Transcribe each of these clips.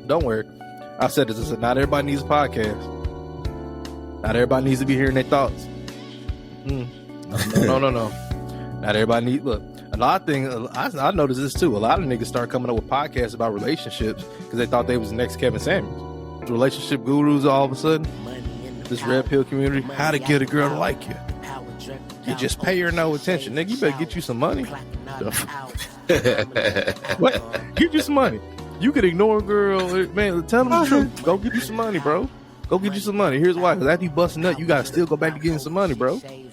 Don't worry. I said this. I said not everybody needs a podcast. Not everybody needs to be hearing their thoughts. No. Not everybody needs. Look, a lot of things. I noticed this too. A lot of niggas start coming up with podcasts about relationships because they thought they was the next Kevin Samuels. Relationship gurus all of a sudden. This red pill community. How to get a girl to like you. You just pay her no attention. Nigga, you better get you some money. What? Get you some money. You could ignore a girl. Man, tell them the truth. Go get you some money, bro. Go get you some money. Here's why. Because after you busting up, you got to still go back to getting some money, bro. He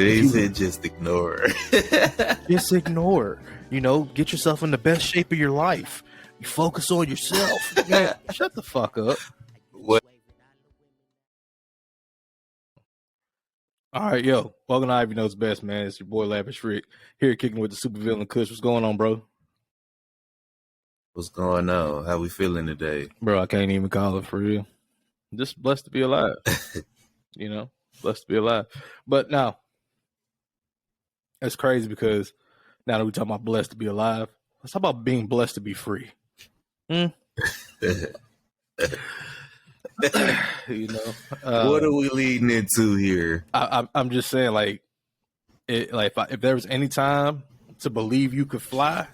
said just ignore her. Just ignore her. You know, get yourself in the best shape of your life. You focus on yourself. Man, shut the fuck up. What? All right, yo. Welcome to Ivy Knows Best, man. It's your boy Lavish Rick here kicking with the supervillain Kush. What's going on, bro? What's going on? How we feeling today? Bro, I can't even call it for real. Just blessed to be alive. You know, blessed to be alive. But now, it's crazy because now that we're talking about blessed to be alive, let's talk about being blessed to be free. You know, what are we leading into here? I'm just saying, like, if there was any time to believe you could fly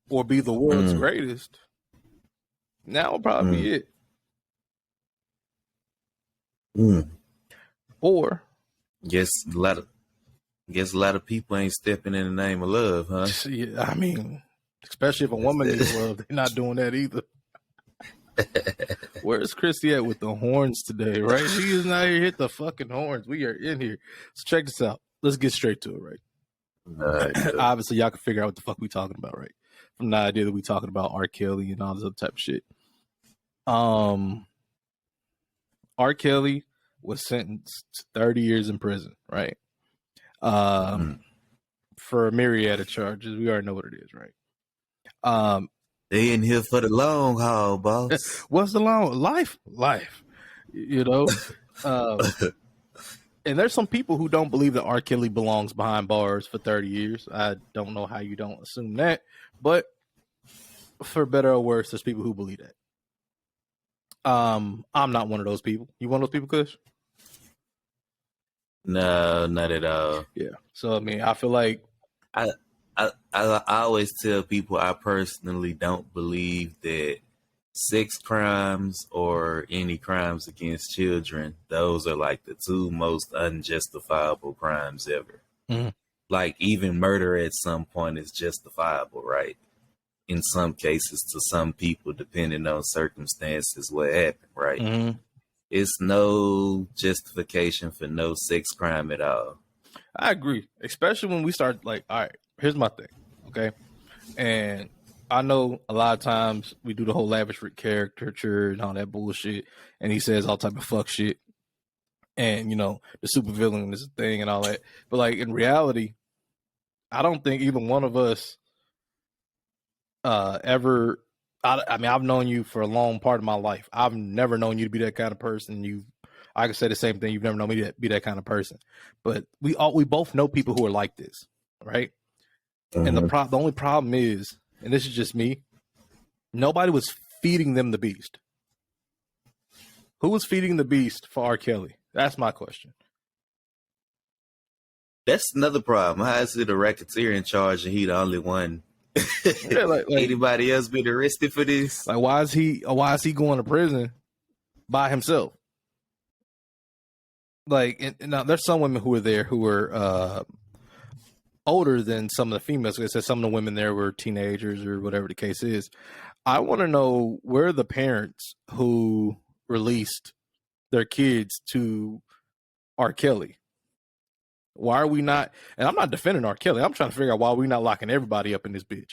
or be the world's greatest, now will probably be it. Or guess a lot of people ain't stepping in the name of love, huh? Yeah, I mean, especially if a woman needs love, they're not doing that either. Where's Christy at with the horns today, right? She is not here. Hit the fucking horns. We are in here. So check this out. Let's get straight to it, right? Obviously, y'all can figure out what the fuck we talking about, right? From the idea that we talking about R. Kelly and all this other type of shit. R. Kelly was sentenced to 30 years in prison, right? For a myriad of charges. We already know what it is, right? They in here for the long haul, boss. What's the long life? You know? And there's some people who don't believe that R. Kelly belongs behind bars for 30 years. I don't know how you don't assume that, but for better or worse, there's people who believe that. I'm not one of those people. You one of those people, Kush? No, not at all. Yeah. So I mean, I feel like I always tell people I personally don't believe that sex crimes or any crimes against children, those are like the two most unjustifiable crimes ever. Like even murder at some point is justifiable, right? In some cases to some people, depending on circumstances, what happened, right? It's no justification for no sex crime at all. I agree, especially when we start like, all right, here's my thing, okay? And I know a lot of times we do the whole Lavish Rick caricature and all that bullshit, and he says all type of fuck shit, and you know the supervillain is a thing and all that. But like in reality, I don't think either one of us ever. I mean, I've known you for a long part of my life. I've never known you to be that kind of person. I can say the same thing. You've never known me to be that kind of person. But we both know people who are like this, right? And the only problem is, and this is just me, nobody was feeding them the beast. Who was feeding the beast for R. Kelly? That's my question. That's another problem. How is it a racketeer in charge and he the only one? Yeah, like anybody else been arrested for this? Like, why is he going to prison by himself? Like, and now there's some women who were there who were older than some of the females. Like I said, some of the women there were teenagers or whatever the case is. I want to know where the parents who released their kids to R. Kelly. Why are we not? And I'm not defending R. Kelly. I'm trying to figure out why we're not locking everybody up in this bitch.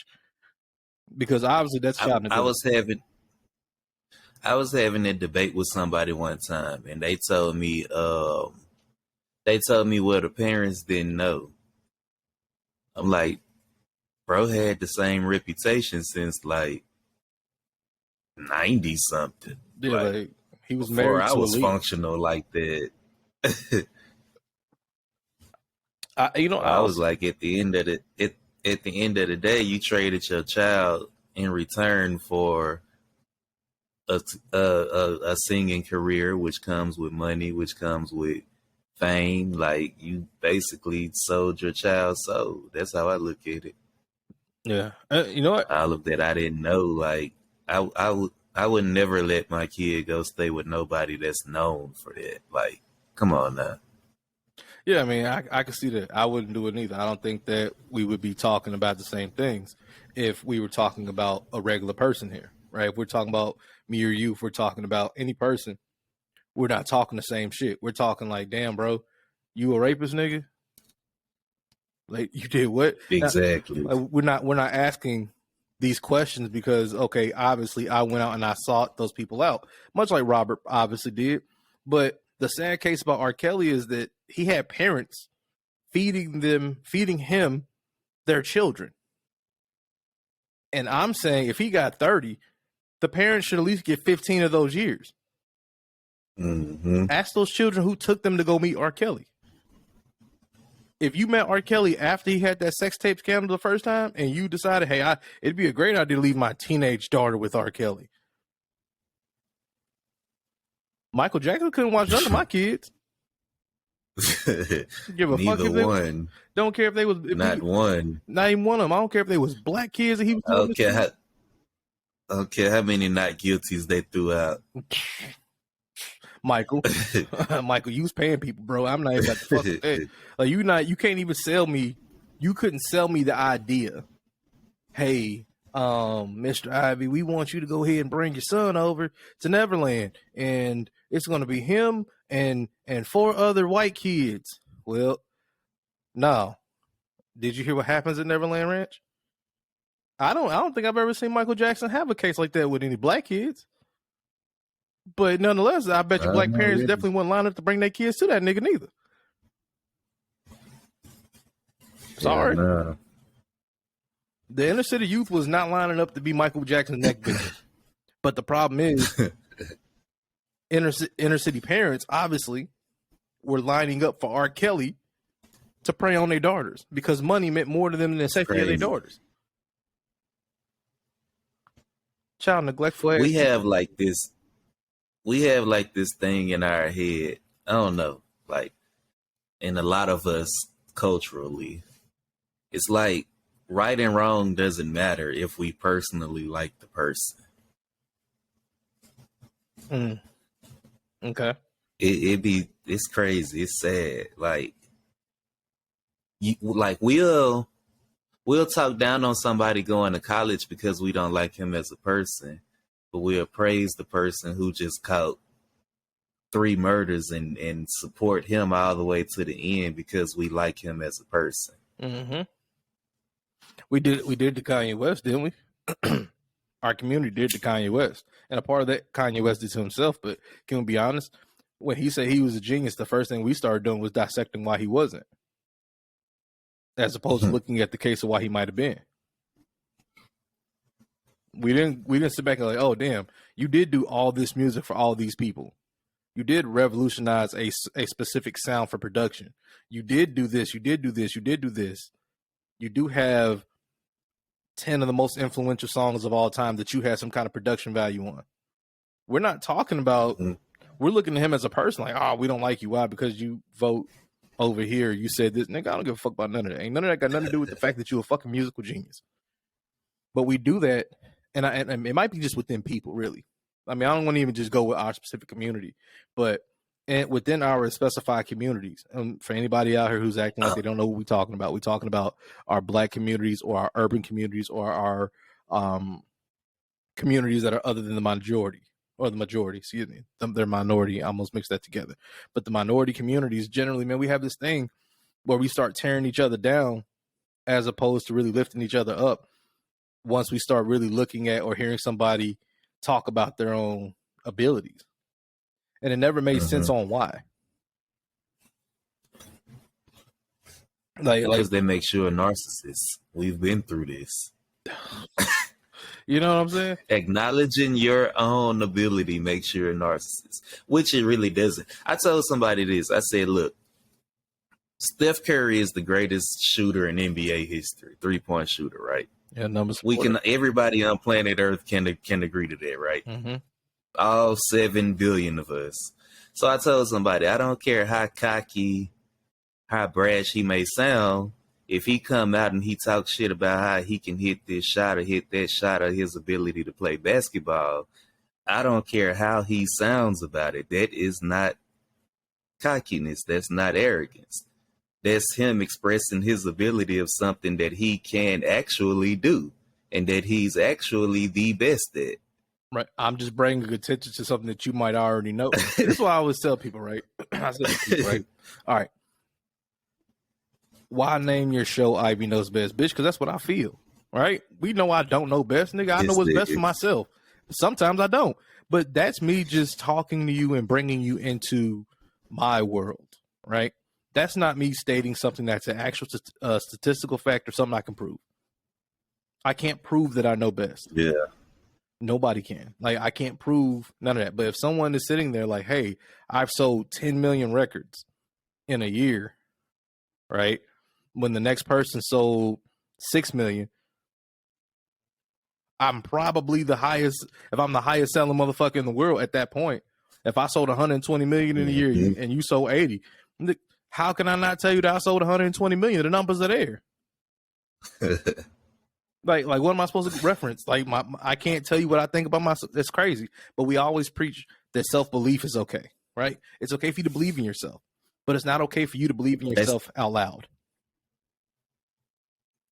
Because obviously that's child neglect. I was having a debate with somebody one time, and they told me well, the parents didn't know. I'm like, bro had the same reputation since like 90 something. Yeah, like he was before married I to was elite. functional like that. I was like, at the end of at the end of the day, you traded your child in return for a singing career, which comes with money, which comes with fame. Like, you basically sold your child's soul. That's how I look at it. Yeah, you know what? All of that I didn't know. Like, I would never let my kid go stay with nobody that's known for that. Like, come on now. Yeah, I mean, I can see that. I wouldn't do it either. I don't think that we would be talking about the same things if we were talking about a regular person here, right? If we're talking about me or you, if we're talking about any person, we're not talking the same shit. We're talking like, damn, bro, you a rapist, nigga? Like, you did what? Exactly. Now, we're not asking these questions because, okay, obviously I went out and I sought those people out, much like Robert obviously did. But the sad case about R. Kelly is that he had parents feeding him their children. And I'm saying if he got 30, the parents should at least get 15 of those years. Mm-hmm. Ask those children who took them to go meet R. Kelly. If you met R. Kelly after he had that sex tape scandal the first time and you decided, hey, it'd be a great idea to leave my teenage daughter with R. Kelly. Michael Jackson couldn't watch none of my kids. Give a fuck if one. Don't care if they was one. Not even one of them. I don't care if they was black kids that he was. I don't care how many not guilties they threw out. Michael, you was paying people, bro. I'm not even about to fuck with that. Like, you can't even sell me. You couldn't sell me the idea. Hey, Mr. Ivy, we want you to go ahead and bring your son over to Neverland, and it's going to be him and 4 other white kids. Well, no. Did you hear what happens at Neverland Ranch? I don't think I've ever seen Michael Jackson have a case like that with any black kids. But nonetheless, I bet you black parents definitely wouldn't line up to bring their kids to that nigga neither. Sorry. Yeah, no. The inner city youth was not lining up to be Michael Jackson's neck bitches. But the problem is, inner city parents obviously were lining up for R. Kelly to prey on their daughters because money meant more to them than the safety of their daughters. Child neglect. We have like this thing in our head. I don't know, like, in a lot of us culturally, it's like right and wrong doesn't matter if we personally like the person. Okay. It's crazy. It's sad. Like, we'll talk down on somebody going to college because we don't like him as a person, but we'll praise the person who just caught 3 murders and support him all the way to the end because we like him as a person. Mm-hmm. We did to Kanye West, didn't we? Our community did to Kanye West. And a part of that Kanye West did to himself, but can we be honest? When he said he was a genius, the first thing we started doing was dissecting why he wasn't, as opposed to looking at the case of why he might have been. We didn't sit back and like, oh damn, you did do all this music for all these people. You did revolutionize a specific sound for production. You did do this. You did do this. You did do this. You do have 10 of the most influential songs of all time that you had some kind of production value on. We're not talking about. We're looking at him as a person like, oh, we don't like you. Why? Because you vote over here. You said this. Nigga, I don't give a fuck about none of that. Ain't none of that got nothing to do with the fact that you're a fucking musical genius. But we do that, and it might be just within people, really. I mean, I don't want to even just go with our specific community, but within our specified communities. For anybody out here who's acting like they don't know what we're talking about our black communities or our urban communities or our communities that are other than the majority. Excuse me. They're minority. I almost mixed that together. But the minority communities, generally, man, we have this thing where we start tearing each other down as opposed to really lifting each other up once we start really looking at or hearing somebody talk about their own abilities. And it never made sense on why. Because they make sure narcissists. We've been through this. You know what I'm saying? Acknowledging your own ability makes you a narcissist, which it really doesn't. I told somebody this. I said, look, Steph Curry is the greatest shooter in NBA history, 3-point shooter, right? Yeah, numbers. Everybody on planet Earth can agree to that, right? Mm-hmm. All 7 billion of us. So I told somebody, I don't care how cocky, how brash he may sound. If he come out and he talks shit about how he can hit this shot or hit that shot or his ability to play basketball, I don't care how he sounds about it. That is not cockiness. That's not arrogance. That's him expressing his ability of something that he can actually do and that he's actually the best at. Right. I'm just bringing attention to something that you might already know. This is why I always tell people, right? I said to people, right? All right. Why name your show Ivy Knows Best, bitch? Because that's what I feel, right? We know I don't know best, nigga. I know what's best for myself. Sometimes I don't. But that's me just talking to you and bringing you into my world, right? That's not me stating something that's an actual statistical fact or something I can prove. I can't prove that I know best. Yeah. Nobody can. Like, I can't prove none of that. But if someone is sitting there like, hey, I've sold 10 million records in a year, right? When the next person sold 6 million, I'm probably the highest. If I'm the highest selling motherfucker in the world at that point, if I sold 120 million in a year and you sold 80, how can I not tell you that I sold 120 million? The numbers are there. Like what am I supposed to reference? Like I can't tell you what I think about myself. That's crazy. But we always preach that self-belief is okay, right? It's okay for you to believe in yourself, but it's not okay for you to believe in yourself out loud.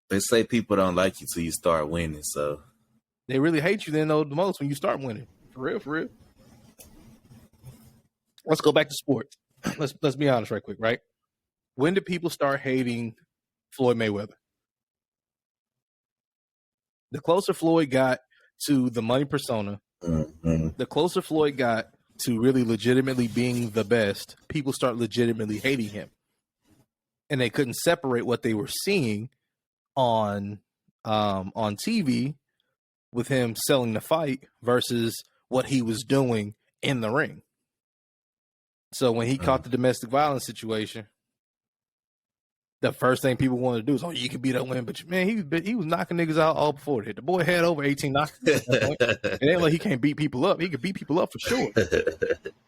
They say people don't like you till you start winning, so they really hate you then though the most when you start winning. For real. Let's go back to sports. Let's be honest right quick, right? When did people start hating Floyd Mayweather? The closer Floyd got to the money persona, the closer Floyd got to really legitimately being the best, people start legitimately hating him. And they couldn't separate what they were seeing on TV with him selling the fight versus what he was doing in the ring. So when he caught the domestic violence situation, the first thing people wanted to do is, oh, you can beat that win. But, man, he was knocking niggas out all before it. The boy had over 18 knockouts at that point. It ain't like he can't beat people up. He could beat people up for sure.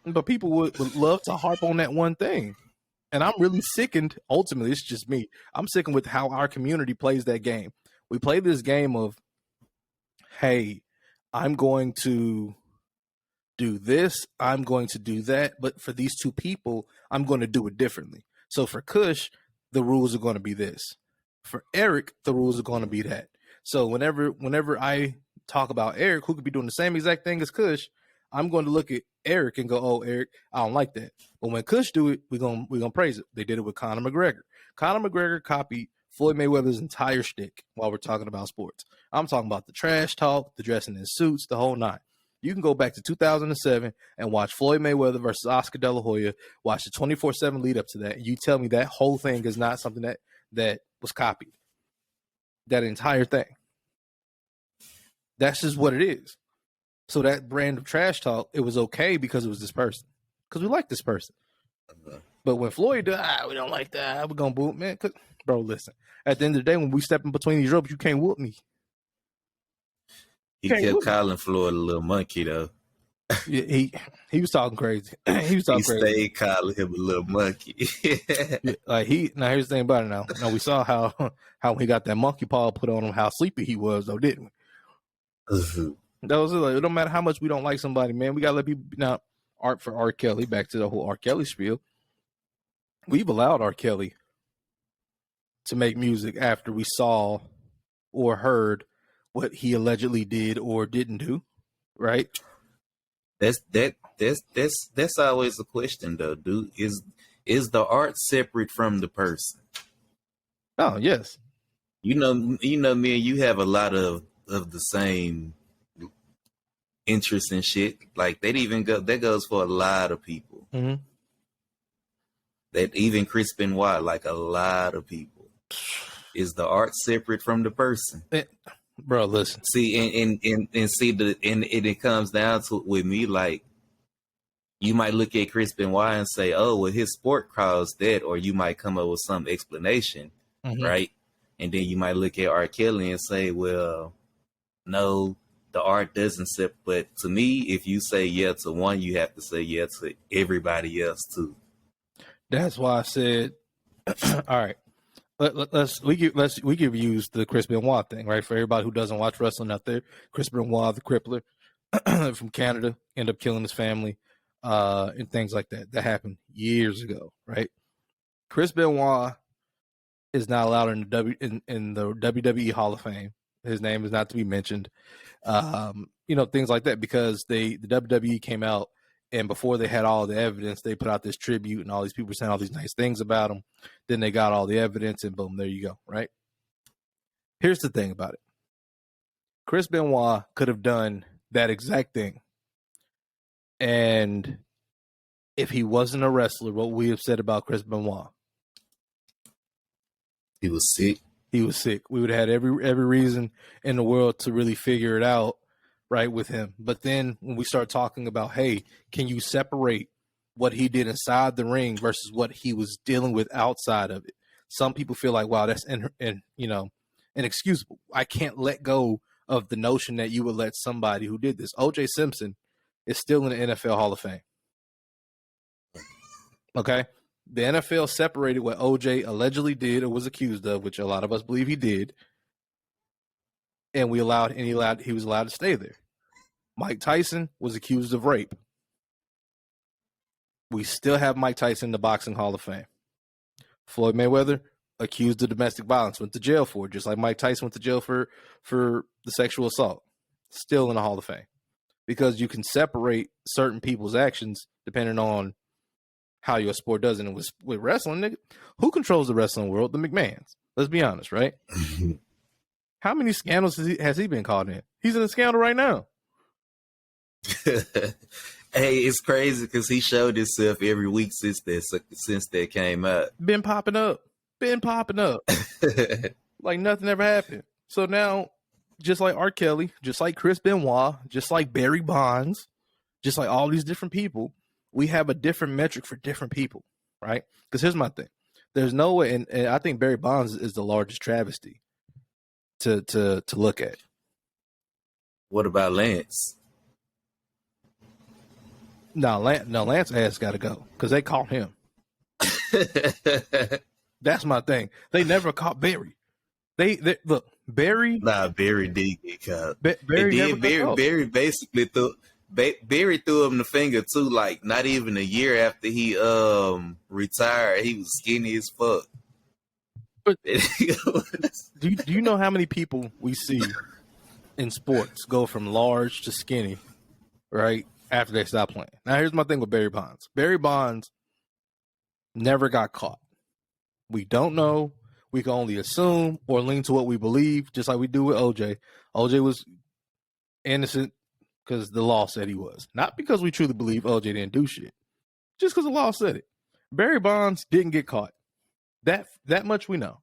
But people would love to harp on that one thing. And I'm really sickened. Ultimately, it's just me. I'm sickened with how our community plays that game. We play this game of, hey, I'm going to do this. I'm going to do that. But for these two people, I'm going to do it differently. So for Kush, the rules are going to be this. For Eric, the rules are going to be that. So whenever I talk about Eric, who could be doing the same exact thing as Kush, I'm going to look at Eric and go, oh, Eric, I don't like that. But when Kush do it, we're gonna praise it. They did it with Conor McGregor. Conor McGregor copied Floyd Mayweather's entire shtick while we're talking about sports. I'm talking about the trash talk, the dressing in suits, the whole nine. You can go back to 2007 and watch Floyd Mayweather versus Oscar De La Hoya, watch the 24/7 lead up to that, and you tell me that whole thing is not something that was copied. That entire thing. That's just what it is. So that brand of trash talk, it was okay because it was this person. Because we like this person. But when Floyd did, we don't like that. We're going to boo, man. Bro, listen. At the end of the day, when we step in between these ropes, you can't whoop me. He kept calling Floyd a little monkey, though. Yeah, he was talking crazy. He stayed calling him a little monkey. Now here's the thing about it now. Now we saw how when he got that monkey paw put on him, how sleepy he was, though, didn't we? That was like, it don't matter how much we don't like somebody, man. We gotta let people now. Art for R. Kelly, back to the whole R. Kelly spiel. We've allowed R. Kelly to make music after we saw or heard what he allegedly did or didn't do, right? That's always a question, though, dude. Is the art separate from the person? Oh, yes. You know, me and you have a lot of the same interests and shit. Like that goes for a lot of people. Mm-hmm. That even Chris Benoit, like a lot of people. Is the art separate from the person? Bro, listen. See, and it comes down to with me, like, you might look at Chris Benoit and say, oh, well, his sport caused that, or you might come up with some explanation, right? And then you might look at R. Kelly and say, well, no, the art doesn't set. But to me, if you say yeah to one, you have to say yeah to everybody else too. That's why I said, all right, we could use the Chris Benoit thing, right? For everybody who doesn't watch wrestling out there, Chris Benoit, the crippler from Canada, ended up killing his family, and things like that. That happened years ago, right? Chris Benoit is not allowed in the WWE Hall of Fame. His name is not to be mentioned. Things like that, because the WWE came out, and before they had all the evidence, they put out this tribute, and all these people were saying all these nice things about him. Then they got all the evidence, and boom, there you go, right? Here's the thing about it. Chris Benoit could have done that exact thing. And if he wasn't a wrestler, what we have said about Chris Benoit? He was sick. He was sick. We would have had every reason in the world to really figure it out, right, with him. But then when we start talking about, hey, can you separate what he did inside the ring versus what he was dealing with outside of it? Some people feel like, wow, that's inexcusable. I can't let go of the notion that you would let somebody who did this. O.J. Simpson is still in the NFL Hall of Fame. Okay? The NFL separated what O.J. allegedly did or was accused of, which a lot of us believe he did, and he was allowed to stay there. Mike Tyson was accused of rape. We still have Mike Tyson in the Boxing Hall of Fame. Floyd Mayweather, accused of domestic violence, went to jail for it, just like Mike Tyson went to jail for the sexual assault. Still in the Hall of Fame. Because you can separate certain people's actions depending on how your sport does. And with wrestling, nigga, who controls the wrestling world? The McMahons. Let's be honest, right? How many scandals has he been caught in? He's in a scandal right now. Hey, it's crazy because he showed himself every week since that came out. Been popping up. Like nothing ever happened. So now, just like R. Kelly, just like Chris Benoit, just like Barry Bonds, just like all these different people, we have a different metric for different people, right? Because here's my thing. There's no way, and I think Barry Bonds is the largest travesty to look at. What about Lance? No, Lance ass got to go because they caught him. That's my thing. They never caught Barry. They look, Barry. Nah, Barry did get caught. Barry basically Barry threw him the finger too. Like not even a year after he retired, he was skinny as fuck. But do you know how many people we see in sports go from large to skinny, right? After they stop playing. Now, here's my thing with Barry Bonds. Barry Bonds never got caught. We don't know. We can only assume or lean to what we believe, just like we do with OJ. OJ was innocent because the law said he was. Not because we truly believe OJ didn't do shit. Just because the law said it. Barry Bonds didn't get caught. That much we know.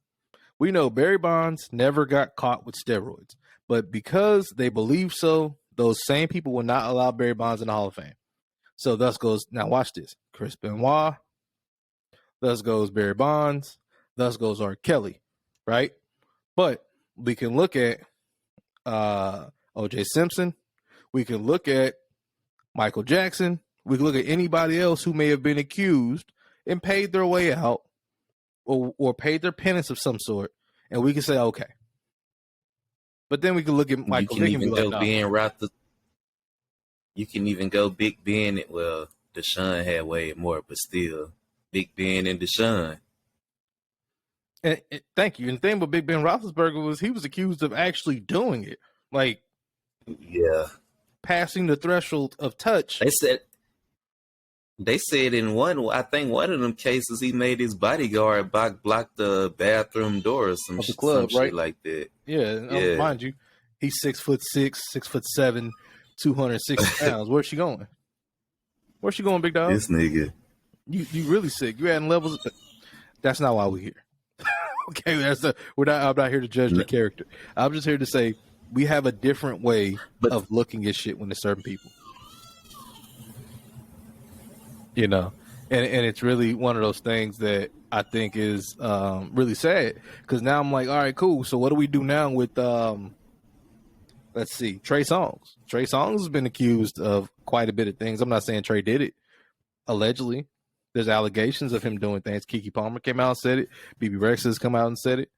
We know Barry Bonds never got caught with steroids. But because they believe so, those same people will not allow Barry Bonds in the Hall of Fame. So thus goes, now watch this, Chris Benoit, thus goes Barry Bonds, thus goes R. Kelly, right? But we can look at O.J. Simpson, we can look at Michael Jackson, we can look at anybody else who may have been accused and paid their way out or paid their penance of some sort, and we can say, okay. But then we can look at Michael Vick and be like, no. You can even go Big Ben. Well, Deshaun had way more, but still, Big Ben and Deshaun. And thank you. And the thing with Big Ben Roethlisberger was he was accused of actually doing it, like, yeah, passing the threshold of touch. They said in one of them cases he made his bodyguard block the bathroom door or some right? Shit like that. Yeah. Mind you, he's 6'6", 6'7", 260 pounds. Where's she going? Where's she going, big dog? This nigga. You really sick. You adding levels. That's not why we're here. Okay, I'm not here to judge the character. I'm just here to say we have a different way of looking at shit when there's certain people. you know, and it's really one of those things that I think is really sad, because now I'm like, all right, cool. So what do we do now with let's see, Trey Songz? Trey Songz has been accused of quite a bit of things. I'm not saying Trey did it. Allegedly, there's allegations of him doing things. Keke Palmer came out and said it. BB Rex has come out and said it.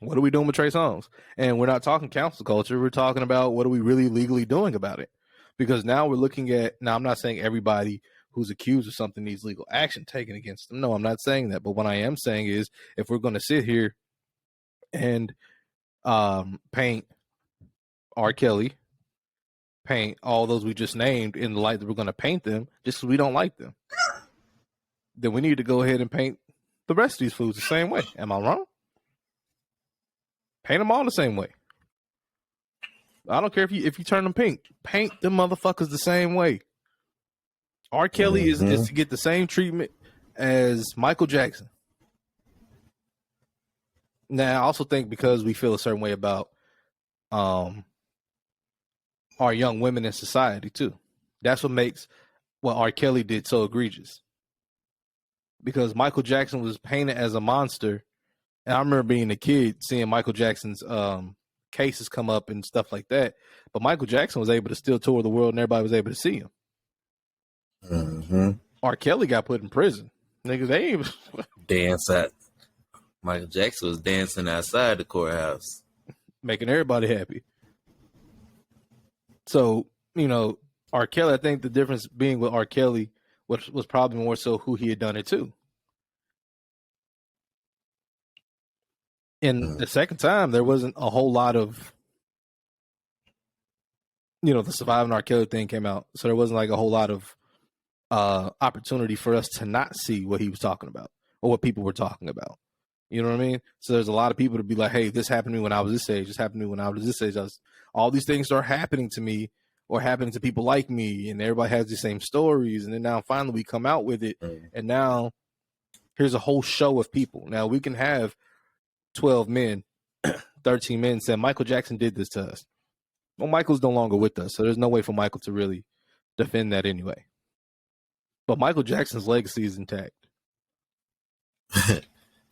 What are we doing with Trey Songz? And we're not talking cancel culture. We're talking about what are we really legally doing about it? Because now we're looking at, now I'm not saying everybody who's accused of something needs legal action taken against them. No, I'm not saying that. But what I am saying is, if we're going to sit here and paint R. Kelly, paint all those we just named in the light that we're going to paint them, just because we don't like them, then we need to go ahead and paint the rest of these foods the same way. Am I wrong? Paint them all the same way. I don't care if you turn them pink. Paint them motherfuckers the same way. R. Kelly is to get the same treatment as Michael Jackson. Now, I also think because we feel a certain way about our young women in society too. That's what makes what R. Kelly did so egregious. Because Michael Jackson was painted as a monster. And I remember being a kid seeing Michael Jackson's cases come up and stuff like that. But Michael Jackson was able to still tour the world and everybody was able to see him. R. Kelly got put in prison. Niggas, they ain't dance at Michael Jackson was dancing outside the courthouse, making everybody happy. So, you know, R. Kelly, I think the difference being with R. Kelly was probably more so who he had done it to. And the second time, there wasn't a whole lot of, you know, the Surviving R. Kelly thing came out. So there wasn't like a whole lot of opportunity for us to not see what he was talking about or what people were talking about. You know what I mean? So there's a lot of people to be like, hey, this happened to me when I was this age. This happened to me when I was this age. All these things are happening to me or happening to people like me. And everybody has the same stories. And then now finally we come out with it. And now here's a whole show of people. Now we can have 12 men, 13 men said Michael Jackson did this to us. Well, Michael's no longer with us, so there's no way for Michael to really defend that anyway. But Michael Jackson's legacy is intact.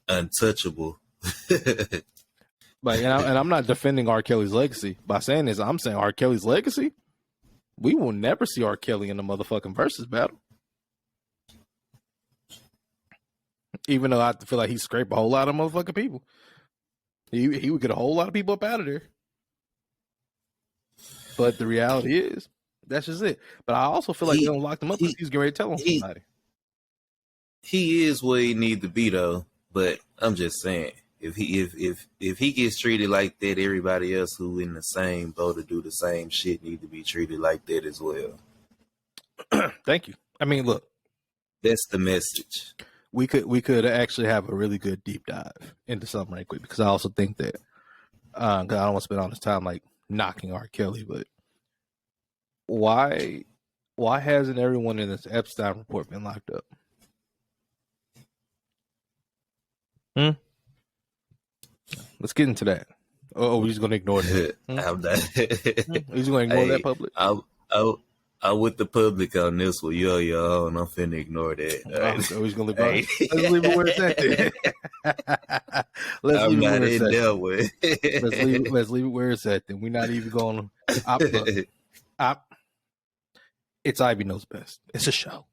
Untouchable. Like, and I'm not defending R. Kelly's legacy by saying this. I'm saying R. Kelly's legacy, we will never see R. Kelly in the motherfucking versus battle. Even though I feel like he scraped a whole lot of motherfucking people. He would get a whole lot of people up out of there. But the reality is, that's just it. But I also feel like they don't lock him up because he's getting ready to tell him somebody. He is where he need to be though. But I'm just saying, if he gets treated like that, everybody else who in the same boat to do the same shit need to be treated like that as well. Thank you. I mean, look, that's the message. We could actually have a really good deep dive into something right quick, because I also think that because I don't want to spend all this time like knocking R. Kelly, but why hasn't everyone in this Epstein report been locked up? Let's get into that. Oh, we're just gonna ignore that. I'm not. We're just gonna ignore that public. I'm with the public on this one. You're your own. I'm finna ignore that. Right. So we're just gonna leave let's leave it where it's at then. Let's leave it where it's at then. We're not even going to it's Ivy Knows Best. It's a show.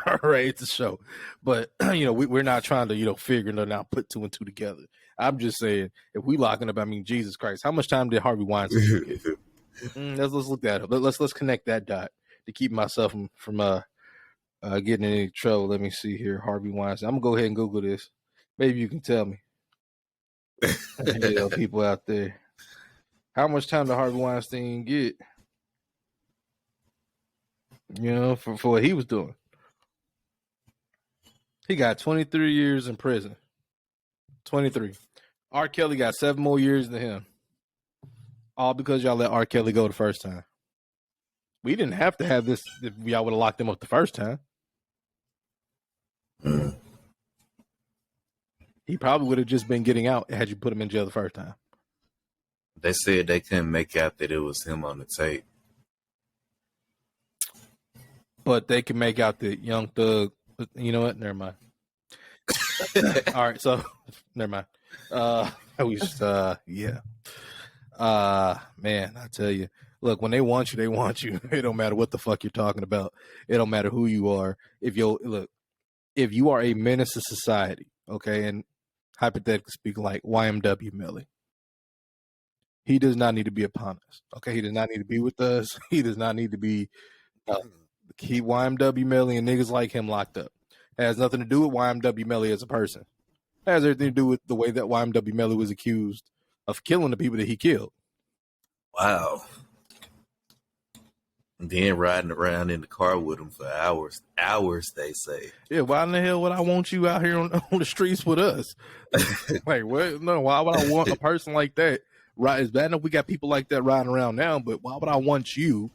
All right, it's a show. But you know, we're not trying to, you know, figure it out, put two and two together. I'm just saying, if we locking up, I mean, Jesus Christ, how much time did Harvey Weinstein get? Let's look that up. Let's connect that dot to keep myself from getting in any trouble. Let me see here. Harvey Weinstein. I'm gonna go ahead and Google this. Maybe you can tell me. You know, people out there. How much time did Harvey Weinstein get? You know, for what he was doing. He got 23 years in prison. 23. R. Kelly got 7 more years than him. All because y'all let R. Kelly go the first time. We didn't have to have this if y'all would have locked him up the first time. He probably would have just been getting out had you put him in jail the first time. They said they couldn't make out that it was him on the tape. but they can make out the Young Thug. You know what? Never mind. All right, so never mind. We just yeah. Man, I tell you, look, when they want you, they want you. It don't matter what the fuck you're talking about. It don't matter who you are. If you are a menace to society, okay, and hypothetically speaking, like YMW Melly, he does not need to be upon us. Okay, he does not need to be with us. He does not need to be keep YMW Melly and niggas like him locked up. It has nothing to do with YMW Melly as a person. It has everything to do with the way that YMW Melly was accused of killing the people that he killed. Wow. And then riding around in the car with him for hours, they say. Yeah, why in the hell would I want you out here on the streets with us? Like, what? No, why would I want a person like that? Right? It's bad enough we got people like that riding around now, but why would I want you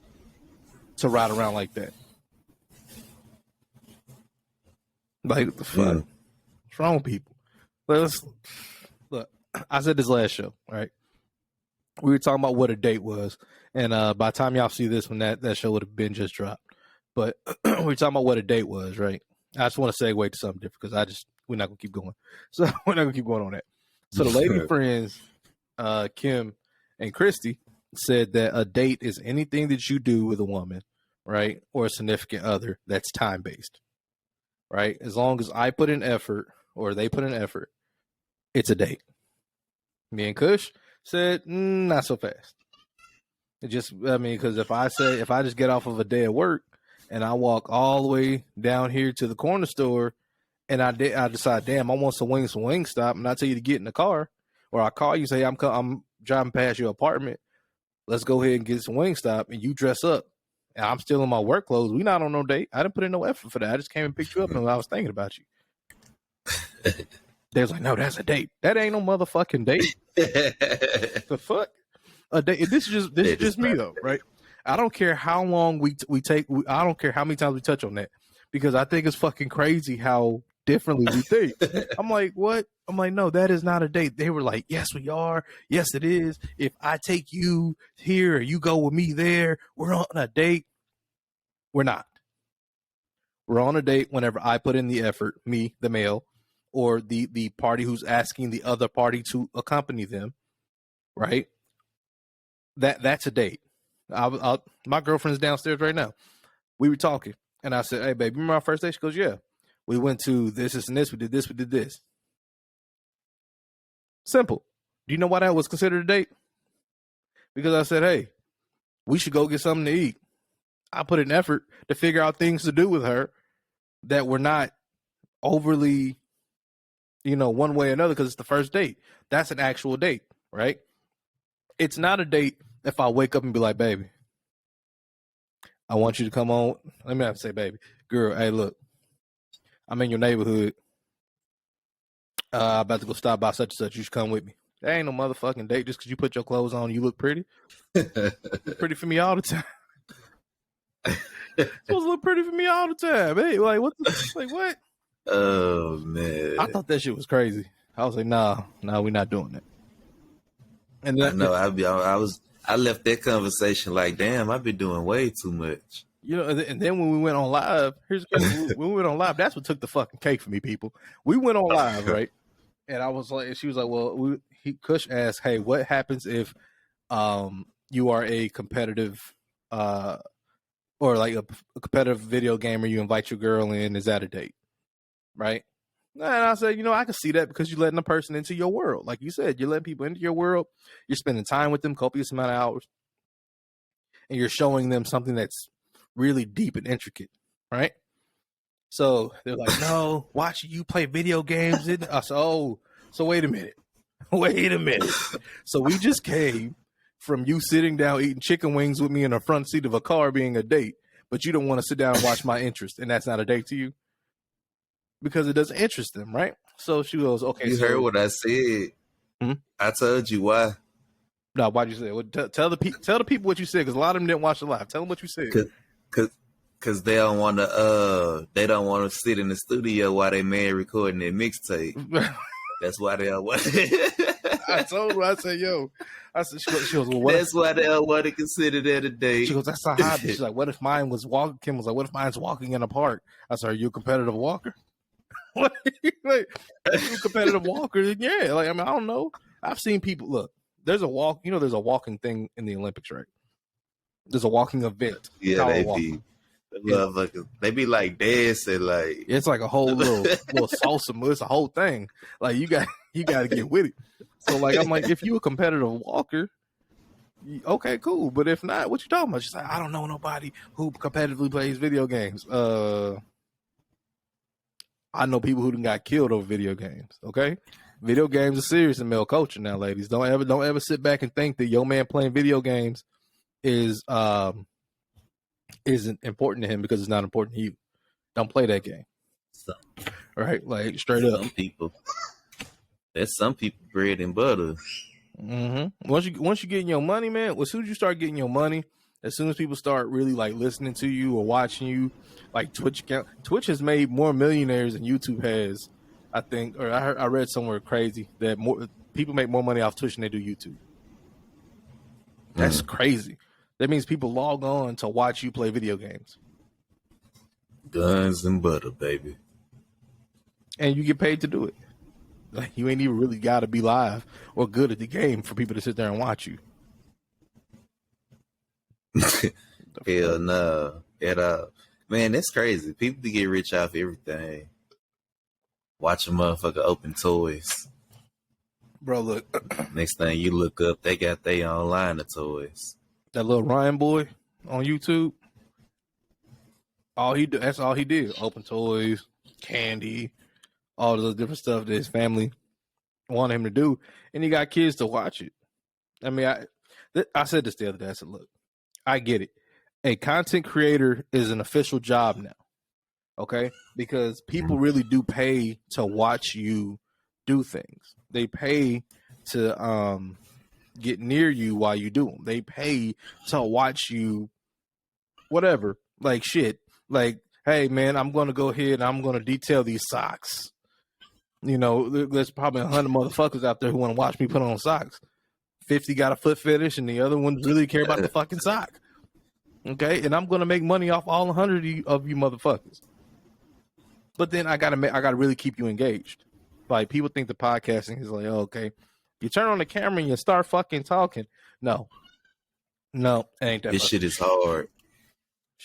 to ride around like that? Like, what the fuck? What's wrong with people? Look, I said this last show, right? We were talking about what a date was, and by the time y'all see this one, that show would have been just dropped. But we were talking about what a date was, right? I just want to segue to something different because we're not gonna keep going. So we're not gonna keep going on that. So the lady friends, Kim and Christy, said that a date is anything that you do with a woman, right, or a significant other that's time based, right? As long as I put in effort or they put in effort, it's a date. Me and Kush said, not so fast. Because if I just get off of a day of work and I walk all the way down here to the corner store and I decide, damn, I want some Wingstop, and I tell you to get in the car, or I call you, say, I'm driving past your apartment, let's go ahead and get some Wingstop, and you dress up, and I'm still in my work clothes. We not on no date. I didn't put in no effort for that. I just came and picked you up, and I was thinking about you. They was like, no, that's a date. That ain't no motherfucking date. The fuck? A date. This is just me though, right? I don't care how long we take. I don't care how many times we touch on that, because I think it's fucking crazy how differently we think. I'm like, what? I'm like, no, that is not a date. They were like, yes, we are. Yes, it is. If I take you here or you go with me there, we're on a date. We're not. We're on a date whenever I put in the effort, me, the male, or the party who's asking the other party to accompany them, right? That's a date. My girlfriend's downstairs right now. We were talking, and I said, hey, baby, remember our first date? She goes, yeah. We went to this and this. We did this. We did this. Simple. Do you know why that was considered a date? Because I said, hey, we should go get something to eat. I put an effort to figure out things to do with her that were not overly, one way or another, because it's the first date. That's an actual date, right? It's not a date if I wake up and be like, baby, I want you to come on. Let me not say, baby, girl, hey, look, I'm in your neighborhood. I'm about to go stop by such and such. You should come with me. That ain't no motherfucking date just because you put your clothes on and you look pretty. You look pretty for me all the time. Supposed to look pretty for me all the time. Hey, like, what? Oh, man. I thought that shit was crazy. I was like, nah, we're not doing that. And then, I left that conversation like, damn, I've been doing way too much. And then when we went on live, when we went on live, that's what took the fucking cake for me, people. We went on live, right? And I was like, she was like, well, Kush asked, hey, what happens if you are a competitive or like a competitive video gamer, you invite your girl in, is that a date? Right? And I said, I can see that because you're letting a person into your world. Like you said, you're letting people into your world. You're spending time with them, copious amount of hours. And you're showing them something that's really deep and intricate, right? So they're like, no, watching you play video games. I said, oh, so wait a minute. So we just came from you sitting down eating chicken wings with me in the front seat of a car being a date, but you don't want to sit down and watch my interest, and that's not a date to you? Because it doesn't interest them, right? So she goes, okay. You heard what I said. I told you why. No, why'd you say it? Well, tell the people what you said, because a lot of them didn't watch the live. Tell them what you said. Because they don't want to sit in the studio while they man recording their mixtape. That's why they don't want. I told her, I said, yo, I said, she goes, well, what That's why they don't want to consider that a date. She goes, that's a hobby. She's like, what if mine was walking? Kim was like, what if mine's walking in a park? I said, are you a competitive walker? Like, are you a competitive walker? Yeah. Like, I mean, I don't know. I've seen people, look, there's a walking thing in the Olympics, right? There's a walking event. Yeah, they be like dancing, like it's like a whole little salsa move. It's a whole thing. Like you got to get with it. So like I'm like, if you a competitive walker, okay, cool. But if not, what you talking about? She's like, I don't know nobody who competitively plays video games. I know people who done got killed over video games. Okay, video games are serious in male culture now, ladies. Don't ever sit back and think that your man playing video games is isn't important to him because it's not important to you. Don't play that game. Right? Like straight up. That's some people bread and butter. Mm-hmm. Once you get your money, man, as soon as you start getting your money, as soon as people start really like listening to you or watching you, like Twitch has made more millionaires than YouTube has, I think, or I read somewhere crazy that more people make more money off Twitch than they do YouTube. That's crazy. That means people log on to watch you play video games. Guns and butter, baby. And you get paid to do it. Like you ain't even really got to be live or good at the game for people to sit there and watch you. Hell no. Man, that's crazy. People get rich off everything. Watch a motherfucker open toys. Bro, look. Next thing you look up, they got their own line of toys. That little Ryan boy on YouTube, that's all he did. Open toys, candy, all the different stuff that his family wanted him to do. And he got kids to watch it. I mean, I said this the other day. I said, look, I get it. A content creator is an official job now. Okay? Because people really do pay to watch you do things. They pay to get near you while you do them. They pay to watch you, whatever, like shit. Like, hey man, I'm gonna go ahead and I'm gonna detail these socks. You know, there's probably 100 motherfuckers out there who want to watch me put on socks. 50 got a foot fetish, and the other ones really care about the fucking sock. Okay, and I'm gonna make money off all 100 of you motherfuckers. But then I gotta really keep you engaged. Like people think the podcasting is like, oh, okay. You turn on the camera and you start fucking talking. No, it ain't that. This shit is hard.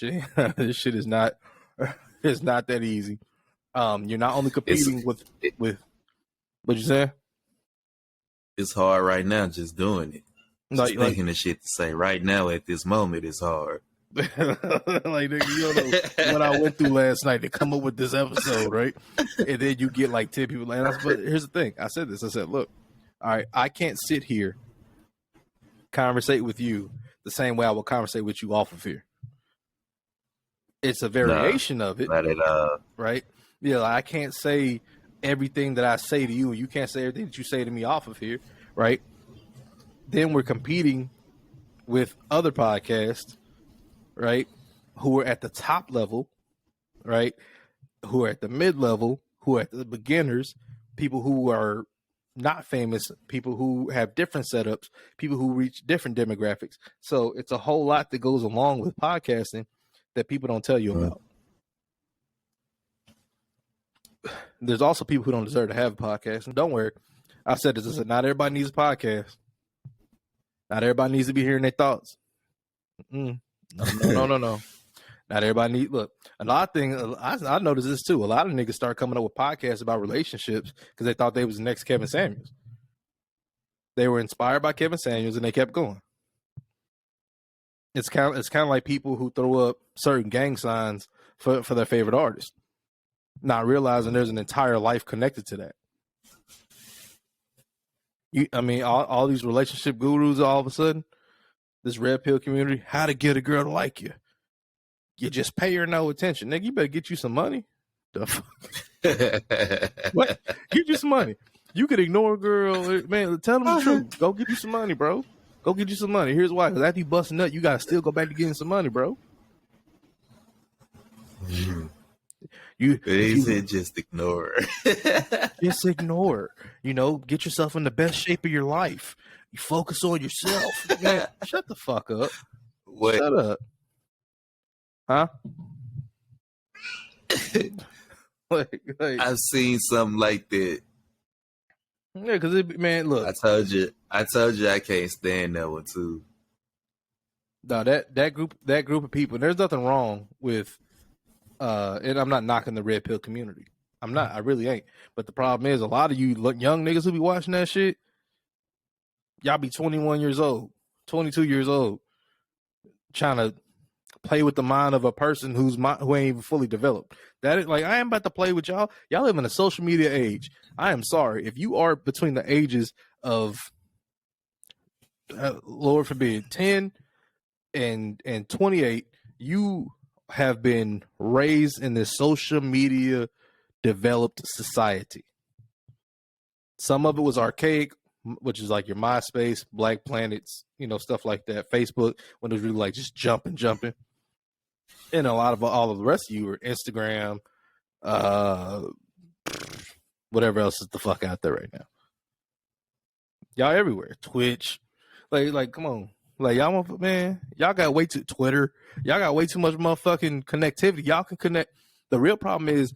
This shit is not. It's not that easy. You're not only competing with. What you say? It's hard right now, just doing it. Just thinking of shit to say right now at this moment is hard. Like nigga, you don't know what I went through last night to come up with this episode, right? And then you get like 10 people. But here's the thing. I said this. I said, look. All right, I can't sit here, conversate with you the same way I would conversate with you off of here. It's a variation of it. Not at all. Right? Yeah, like I can't say everything that I say to you, and you can't say everything that you say to me off of here, right? Then we're competing with other podcasts, right, who are at the top level, right, who are at the mid-level, who are at the beginners, people who are not famous, people who have different setups, people who reach different demographics. So it's a whole lot that goes along with podcasting that people don't tell you about. There's also people who don't deserve to have a podcast. And don't worry, I said this. I said not everybody needs a podcast. Not everybody needs to be hearing their thoughts. No. Not everybody need. Look, a lot of things. I noticed this too. A lot of niggas start coming up with podcasts about relationships because they thought they was the next Kevin Samuels. They were inspired by Kevin Samuels and they kept going. It's kind of like people who throw up certain gang signs for their favorite artist, not realizing there's an entire life connected to that. All these relationship gurus all of a sudden, this red pill community, how to get a girl to like you. You just pay her no attention. Nigga, you better get you some money. The fuck? What? Get you some money. You could ignore a girl. Man, tell them the truth. Go get you some money, bro. Go get you some money. Here's why. Because after you bust a nut, you got to still go back to getting some money, bro. He said just ignore. Just ignore. Get yourself in the best shape of your life. You focus on yourself. Man, shut the fuck up. What? Shut up. Huh? like, I've seen something like that. Yeah, because man, look. I told you I can't stand that one too. No, that group of people. There's nothing wrong with, and I'm not knocking the red pill community. I'm not. I really ain't. But the problem is, a lot of you young niggas who be watching that shit, y'all be 21 years old, 22 years old, trying to play with the mind of a person who ain't even fully developed. That is like, I am about to play with y'all. Y'all live in a social media age. I am sorry if you are between the ages of, Lord forbid, 10 and 28. You have been raised in this social media developed society. Some of it was archaic, which is like your MySpace, Black Planets, stuff like that. Facebook, when it was really like just jumping. And a lot of all of the rest of you were Instagram, whatever else is the fuck out there right now. Y'all everywhere. Twitch. Like, come on. Like, y'all got way too Twitter. Y'all got way too much motherfucking connectivity. Y'all can connect. The real problem is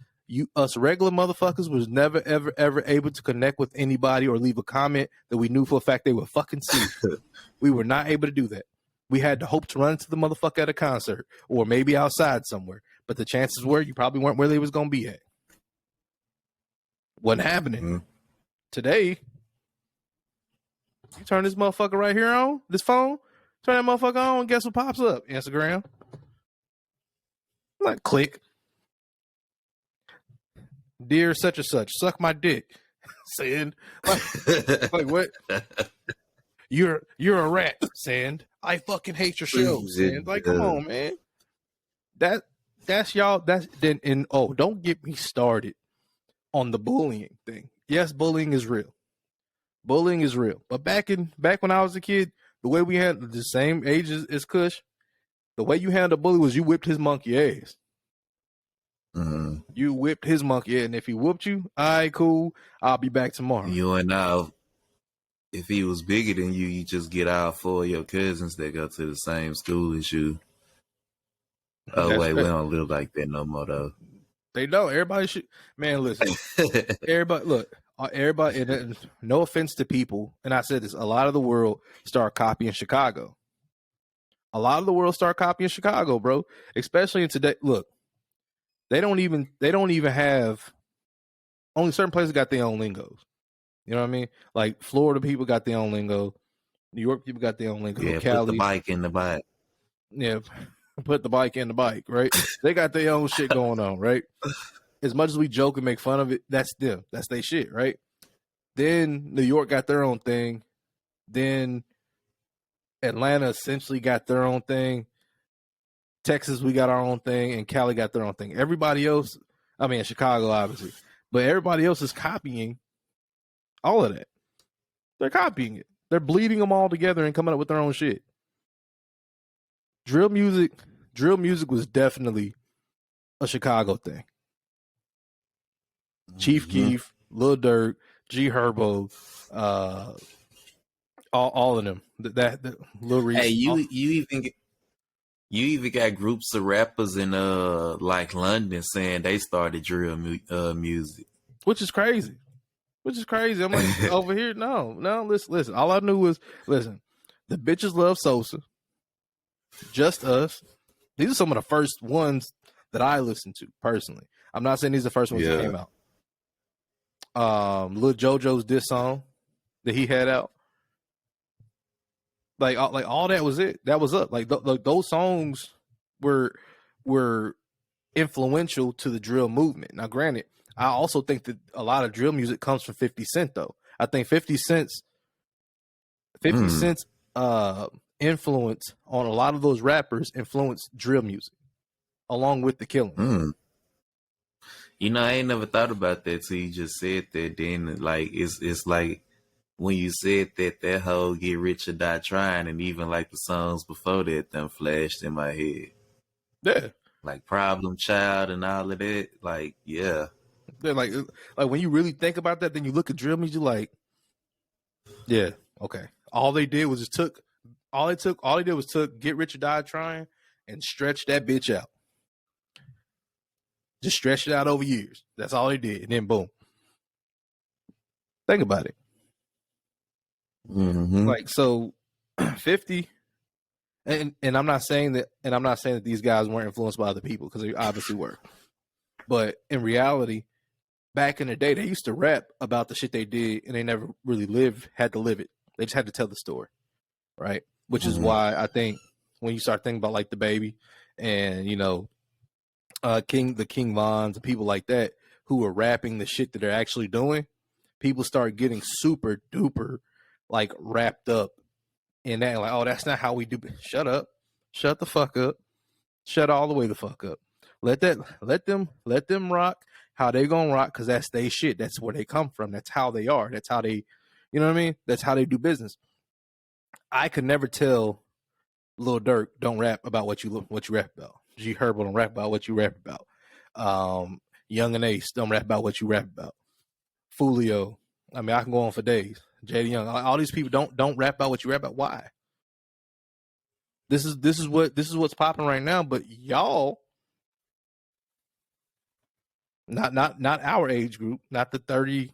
us regular motherfuckers was never, ever, ever able to connect with anybody or leave a comment that we knew for a fact they would fucking see. We were not able to do that. We had to hope to run into the motherfucker at a concert or maybe outside somewhere. But the chances were you probably weren't where they was going to be at. Wasn't happening. Mm-hmm. Today, you turn this motherfucker right here on, this phone, turn that motherfucker on, guess what pops up? Instagram. Like, click. Dear such and such, suck my dick. Send. Like what? You're a rat. Send. I fucking hate your show. Send. Like, come on, man. That's y'all. Don't get me started on the bullying thing. Yes, bullying is real. Bullying is real. But back when I was a kid, the way we had the same age as Kush, the way you handled a bully was you whipped his monkey ass. Mm-hmm. You whipped his monkey ass, and if he whooped you, all right, cool. I'll be back tomorrow. You and now, if he was bigger than you, you just get out 4 of your cousins that go to the same school as you. Oh, that's wait, we don't live like that no more, though. They don't. Everybody should. Man, listen. Everybody, and no offense to people, and I said this, a lot of the world start copying Chicago. A lot of the world start copying Chicago, bro. Especially in today. Look, they don't even have, only certain places got their own lingos. You know what I mean? Like Florida people got their own lingo. New York people got their own lingo. Yeah, Cali, put the bike in the bike. Yeah, put the bike in the bike, right? They got their own shit going on, right? As much as we joke and make fun of it, that's them. That's their shit, right? Then New York got their own thing. Then Atlanta essentially got their own thing. Texas, we got our own thing. And Cali got their own thing. Everybody else, I mean, Chicago, obviously. But everybody else is copying all of that. They're copying it. They're bleeding them all together and coming up with their own shit. Drill music was definitely a Chicago thing. Chief Keef, Lil Durk, G Herbo, all of them. That Lil Reese. Hey, you even got groups of rappers in like London saying they started drill music, which is crazy. I'm like, over here, no. Listen. All I knew was, the bitches love Sosa. Just Us. These are some of the first ones that I listened to personally. I'm not saying these are the first ones that came out. Lil JoJo's diss song that he had out. Like all that was it. That was up. Like those songs were influential to the drill movement. Now, granted, I also think that a lot of drill music comes from 50 Cent, though. I think 50 Cent's influence on a lot of those rappers influenced drill music, along with The Killing. You know, I ain't never thought about that till you just said that. Then, like, it's like when you said that whole "Get Rich or Die Trying," and even like the songs before that, them flashed in my head. Yeah, like problem child and all of that. Like, yeah. They're like when you really think about that, then you look at drill music, you're like, yeah, okay. All they did was just all they did was Get Rich or Die Trying and stretch that bitch out. Just stretched it out over years. That's all they did. And then boom. Think about it. Mm-hmm. Like, so 50, and I'm not saying that these guys weren't influenced by other people, because they obviously were. But in reality, back in the day, they used to rap about the shit they did, and they never really had to live it. They just had to tell the story, right? Which is why I think when you start thinking about like the Baby and the King Vons and people like that who are rapping the shit that they're actually doing, people start getting super duper like wrapped up in that. Like, oh, that's not how we do. Shut up. Shut the fuck up. Shut all the way the fuck up. Let them rock how they gonna rock, because that's they shit. That's where they come from. That's how they are. That's how they, you know what I mean? That's how they do business. I could never tell Lil Durk don't rap about what you rap about. G Herbo don't rap about what you rap about. Young and Ace don't rap about what you rap about. Fulio, I mean, I can go on for days. JD Young, all these people don't rap about what you rap about. Why? This is what's popping right now. But y'all, not our age group, not the 30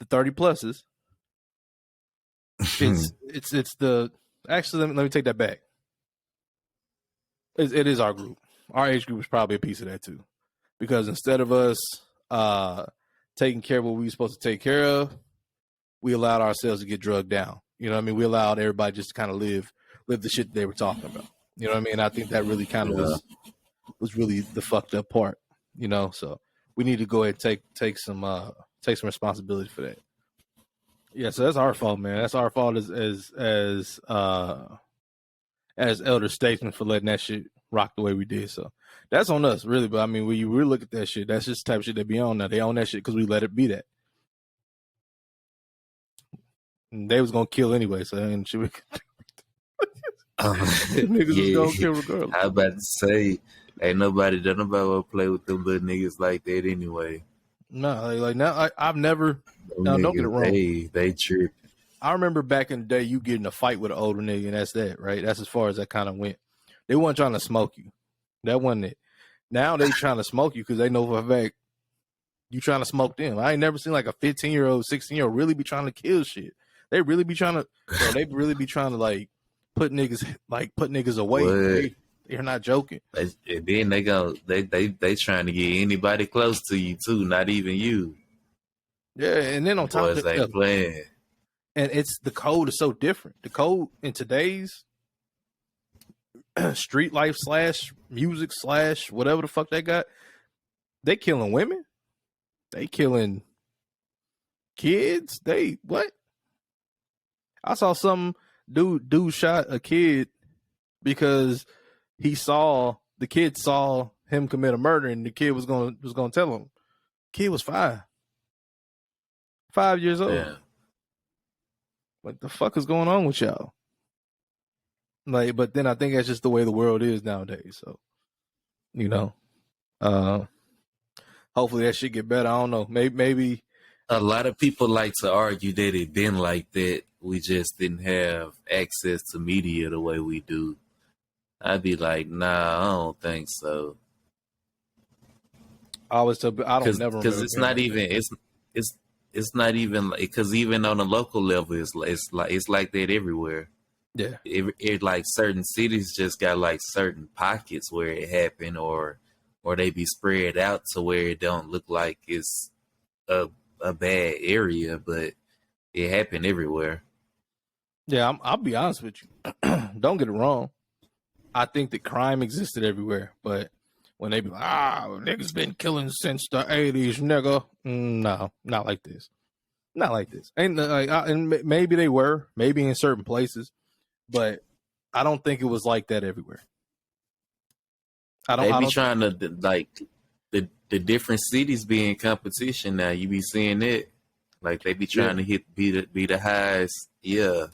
pluses. It's the actually let me take that back. It is our group. Our age group is probably a piece of that too, because instead of us taking care of what we were supposed to take care of, we allowed ourselves to get drugged down. You know what I mean? We allowed everybody just to kind of live the shit that they were talking about. You know what I mean? I think that really kind of was really the fucked up part. So we need to go ahead and take some responsibility for that. Yeah, so that's our fault, man. That's our fault as elder statesmen for letting that shit rock the way we did. So that's on us, really. But I mean, when you really look at that shit, that's just the type of shit they be on now. They own that shit because we let it be that. And they was gonna kill anyway, so ain't shit we could niggas was gonna kill regardless. I about to say, ain't nobody will play with them little niggas like that anyway. No, like now I've never. Now, don't get it wrong. They trip. I remember back in the day, you get in a fight with an older nigga, and that's that, right? That's as far as that kind of went. They weren't trying to smoke you. That wasn't it. Now they trying to smoke you because they know for a fact you trying to smoke them. I ain't never seen like a 15-year-old, 16-year-old really be trying to kill shit. They really be trying to, like put niggas away. They're not joking. And then they trying to get anybody close to you too, not even you. Yeah, and then on top of that, playing. And the code is so different. The code in today's street life / music / whatever the fuck they got, they killing women. They killing kids. They what? I saw some dude shot a kid because the kid saw him commit a murder, and the kid was gonna tell him. Kid was 5 years old. Yeah. Like, the fuck is going on with y'all? Like, but then I think that's just the way the world is nowadays. So, hopefully that shit get better. I don't know. Maybe a lot of people like to argue that it been like that. We just didn't have access to media the way we do. I'd be like, nah, I don't think so. I don't never because it's not even it's not even like, because even on a local level, it's like that everywhere. Yeah, it like certain cities just got like certain pockets where it happened, or they be spread out to where it don't look like it's a bad area, but it happened everywhere. Yeah, I'll be honest with you. Don't get it wrong. I think that crime existed everywhere, but when they be like, niggas been killing since the 80s, nigga. No, not like this. Not like this. And maybe they were, maybe in certain places, but I don't think it was like that everywhere. They be trying to, like, the different cities be in competition now. You be seeing it. Like, they be trying to be the highest. Yeah.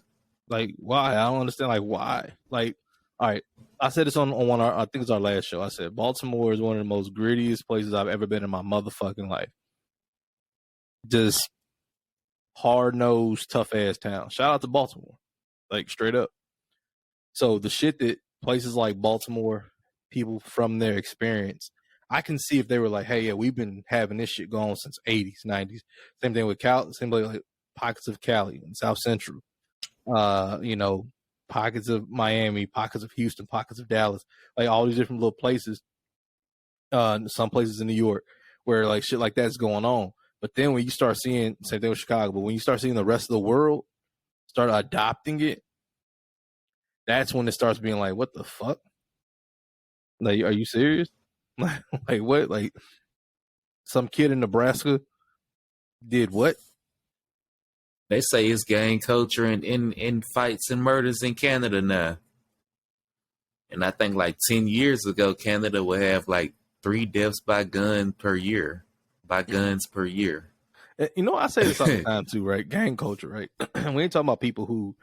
Like, why? I don't understand. Like, why? Like, All right. I said this on one of our, I think it's our last show. I said Baltimore is one of the most grittiest places I've ever been in my motherfucking life. Just hard nosed, tough ass town. Shout out to Baltimore. Like straight up. So the shit that places like Baltimore, people from their experience, I can see if they were like, hey, yeah, we've been having this shit going since 80s, 90s. Same thing with Cal, same thing like pockets of Cali and South Central. You know, pockets of Miami, pockets of Houston, pockets of Dallas, like all these different little places. Some places in New York where like shit like that's going on. But then when you start seeing, same thing with Chicago, but when you start seeing the rest of the world start adopting it, that's when it starts being like, what the fuck? Like, are you serious? Like what? Like some kid in Nebraska did what? They say it's gang culture in fights and murders in Canada now. And I think like 10 years ago, Canada would have like 3 deaths by gun per year. By guns per year. You know, I say this all the time too, right? Gang culture, right? We ain't talking about people who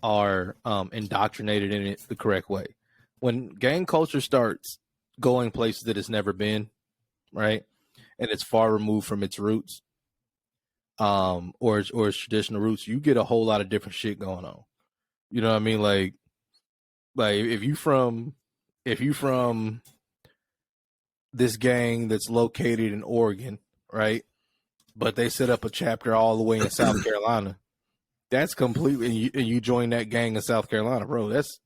are indoctrinated in it the correct way. When gang culture starts going places that it's never been, right? And it's far removed from its roots, or its traditional roots, you get a whole lot of different shit going on. You know what I mean? Like if you from this gang that's located in Oregon, right? But they set up a chapter all the way in South Carolina. That's completely, and you join that gang in South Carolina, bro. That's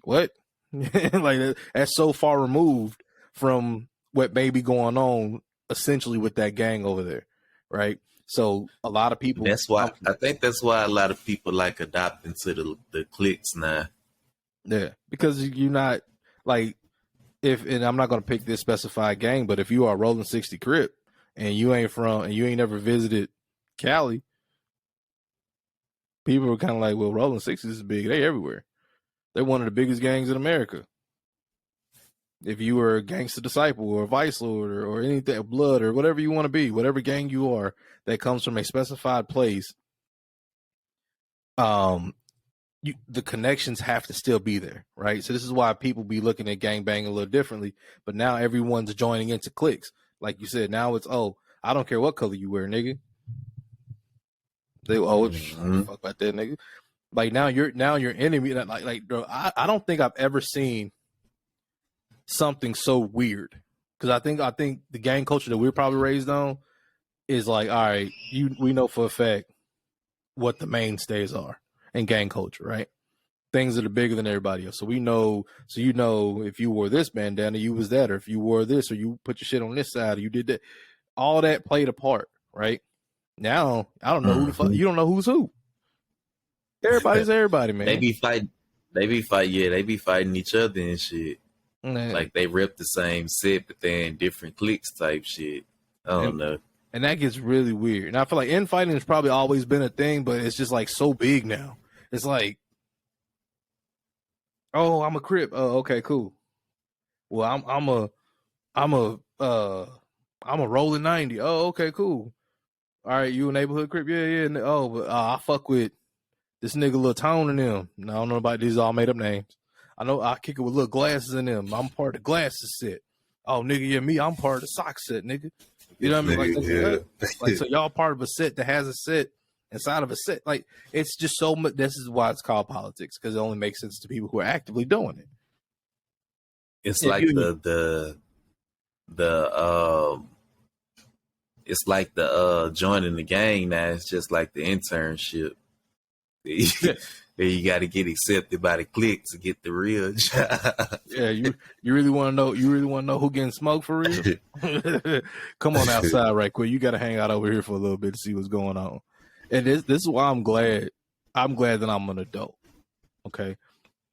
what? Like that's so far removed from what may be going on essentially with that gang over there, right? So a lot of people. That's why I think that's why a lot of people like adopting to the cliques now. Yeah, because you're not like and I'm not gonna pick this specified gang, but if you are Rolling 60 Crip and you ain't never visited Cali, people are kind of like, well, Rolling 60s is big. They everywhere. They're one of the biggest gangs in America. If you were a gangster disciple or a vice lord or anything, blood or whatever you want to be, whatever gang you are that comes from a specified place, the connections have to still be there, right? So this is why people be looking at gangbang a little differently. But now everyone's joining into cliques. Like you said, now it's, oh, I don't care what color you wear, nigga. They fuck about that, nigga. Like now you're enemy. Like bro, I don't think I've ever seen something so weird, because I think the gang culture that we're probably raised on is like, all right, we know for a fact what the mainstays are in gang culture, right? Things that are bigger than everybody else. So we know, if you wore this bandana, you was that, or if you wore this, or you put your shit on this side, or you did that, all that played a part, right? Now I don't know who the fuck, you don't know who's who. Everybody's everybody, man. They be fighting each other and shit. Man. Like they rep the same set, but they're in different cliques type shit. I don't know. And that gets really weird. And I feel like infighting has probably always been a thing, but it's just like so big now. It's like, oh, I'm a Crip. Oh, okay, cool. Well, I'm a rolling 90. Oh, okay, cool. All right, you a neighborhood Crip? Yeah. Oh, but I fuck with this nigga Lil Tone and them. No, I don't know about these all made up names. I know I kick it with little glasses in them. I'm part of the glasses set. Oh, nigga, yeah, me, I'm part of the sock set, nigga. You know what I mean? Like, yeah. Like, so y'all part of a set that has a set inside of a set. Like, it's just so much. This is why it's called politics, because it only makes sense to people who are actively doing it. It's like it's like the joining the gang now. It's just like the internship. You got to get accepted by the clique to get the real job. Yeah, you really want to know? You really want to know who getting smoked for real? Come on outside right quick. You got to hang out over here for a little bit to see what's going on. And this is why I'm glad. I'm glad that I'm an adult. Okay,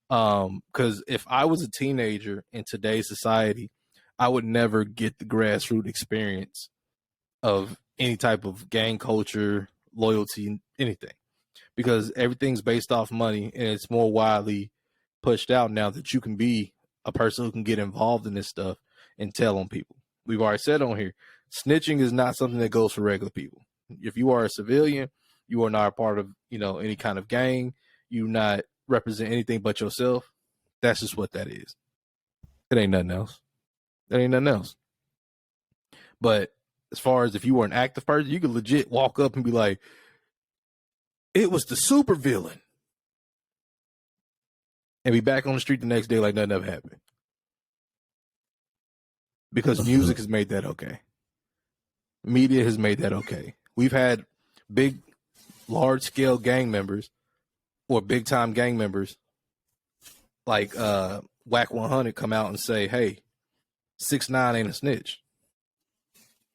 because if I was a teenager in today's society, I would never get the grassroots experience of any type of gang culture, loyalty, anything. Because everything's based off money, and it's more widely pushed out now that you can be a person who can get involved in this stuff and tell on people. We've already said on here, snitching is not something that goes for regular people. If you are a civilian, you are not a part of, any kind of gang. You're not represent anything but yourself, that's just what that is. It ain't nothing else. That ain't nothing else. But as far as if you were an active person, you could legit walk up and be like, it was the super villain. And be back on the street the next day like nothing ever happened. Because music has made that okay. Media has made that okay. We've had big, large-scale gang members or big-time gang members like Whack 100 come out and say, hey, 6ix9ine ain't a snitch.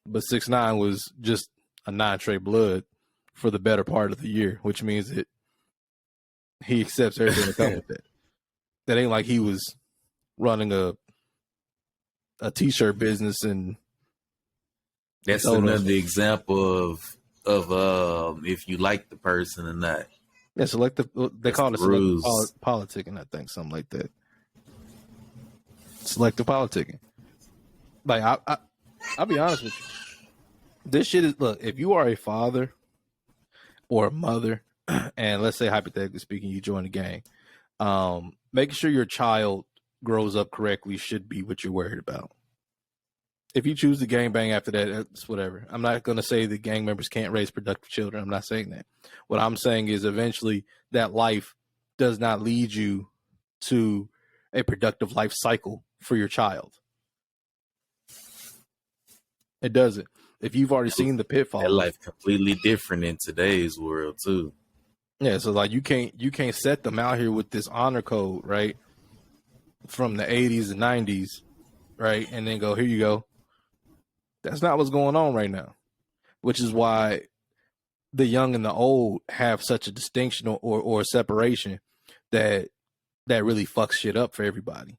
But 6ix9ine was just a non-trade blood for the better part of the year, which means that he accepts everything that comes with it. That ain't like he was running a t-shirt business and that's another example of if you like the person or not. Yeah, selective. They call it selective politicking. I think something like that. Selective politicking. Like I'll be honest with you. This shit is look. If you are a father or a mother, and let's say hypothetically speaking, you join the gang, making sure your child grows up correctly should be what you're worried about. If you choose to gangbang after that, it's whatever. I'm not going to say that gang members can't raise productive children. I'm not saying that. What I'm saying is eventually that life does not lead you to a productive life cycle for your child. It doesn't. If you've already seen the pitfalls. That life completely different in today's world too. Yeah, so like you can't set them out here with this honor code, right? From the 80s and 90s, right? And then go, here you go. That's not what's going on right now, which is why the young and the old have such a distinction or a separation that really fucks shit up for everybody.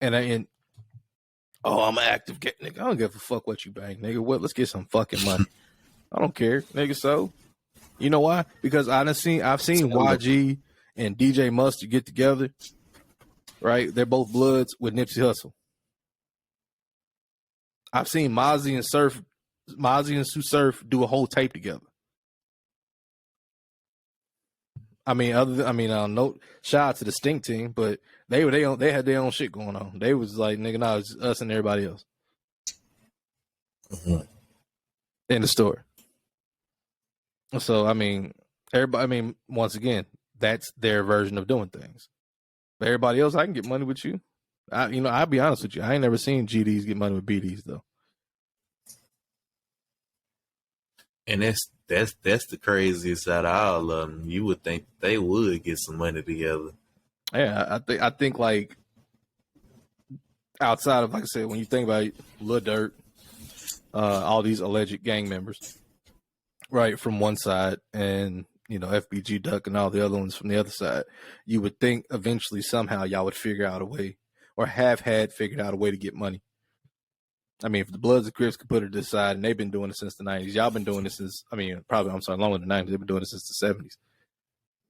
And I'm an active nigga. I don't give a fuck what you bang, nigga. What? Let's get some fucking money. I don't care, nigga. So, you know why? Because I've seen YG and DJ Mustard get together. Right? They're both Bloods with Nipsey Hussle. I've seen Mozzie and Sue Surf do a whole tape together. I mean, no shout out to the Stink Team, but they had their own shit going on. They was like, nigga, nah, it's us and everybody else. Mm-hmm. In the store. So everybody. Once again, that's their version of doing things. But everybody else, I can get money with you. I'll be honest with you. I ain't never seen GDs get money with BDs though. And that's the craziest out of all of them. You would think they would get some money together. Yeah, I think like outside of, like I said, when you think about Lil Durk, all these alleged gang members, right, from one side, and FBG Duck and all the other ones from the other side, you would think eventually somehow y'all would figure out a way, or have had figured out a way to get money. I mean, if the Bloods and Crips could put it to the side, and they've been doing it since the 90s. Y'all been doing this since, longer than the 90s. They've been doing it since the 70s.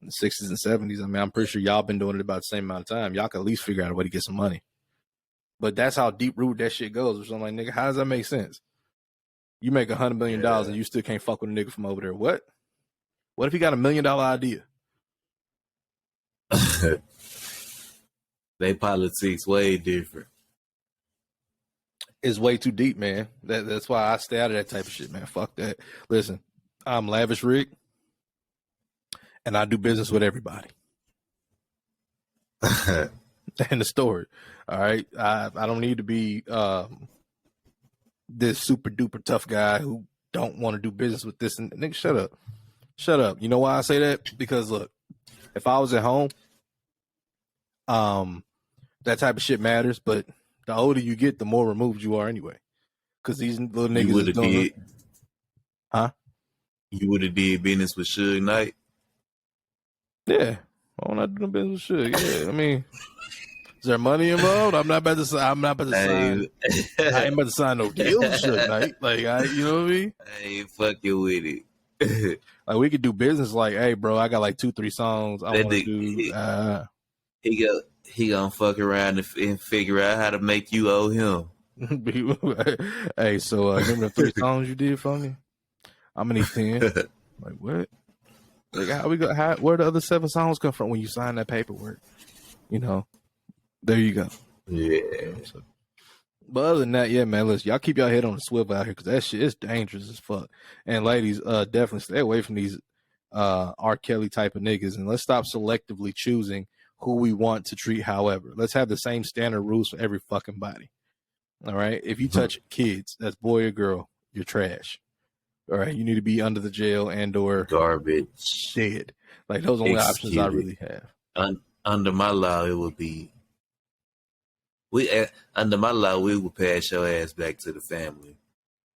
The 60s and 70s. I mean, I'm pretty sure y'all been doing it about the same amount of time. Y'all can at least figure out a way to get some money. But that's how deep rooted that shit goes. So I'm like, nigga, how does that make sense? You make $100 million and you still can't fuck with a nigga from over there. What? What if he got $1 million idea? They politics way different. It's way too deep, man. That's why I stay out of that type of shit, man. Fuck that. Listen, I'm Lavish Rick, and I do business with everybody. And the story. All right. I don't need to be this super duper tough guy who don't want to do business with this. And nigga, shut up. Shut up. You know why I say that? Because look, if I was at home, that type of shit matters, but the older you get, the more removed you are anyway. Because these little niggas You would have did business with Suge Knight? Yeah. Why would I do business with Suge? Yeah, I mean, is there money involved? I'm not about to sign. I ain't about to sign no deal with Suge Knight. Like, you know what I mean? I ain't fucking with it. Like, we could do business like, hey, bro, I got like 2-3 songs I want to do. He gonna fuck around and figure out how to make you owe him. Hey, so remember the 3 songs you did for me? I'm gonna need 10. Like, what? Like, how we go? Where the other 7 songs come from when you sign that paperwork? You know, there you go. Yeah. But other than that, yeah, man, listen, y'all keep y'all head on the swivel out here because that shit is dangerous as fuck. And ladies, definitely stay away from these R. Kelly type of niggas, and let's stop selectively choosing who we want to treat. However, let's have the same standard rules for every fucking body. All right, if you touch kids, that's boy or girl, you're trash. All right, you need to be under the jail and or Garbage. dead. Like those are the only options I really have. Under my law, it would be under my law we would pass your ass back to the family.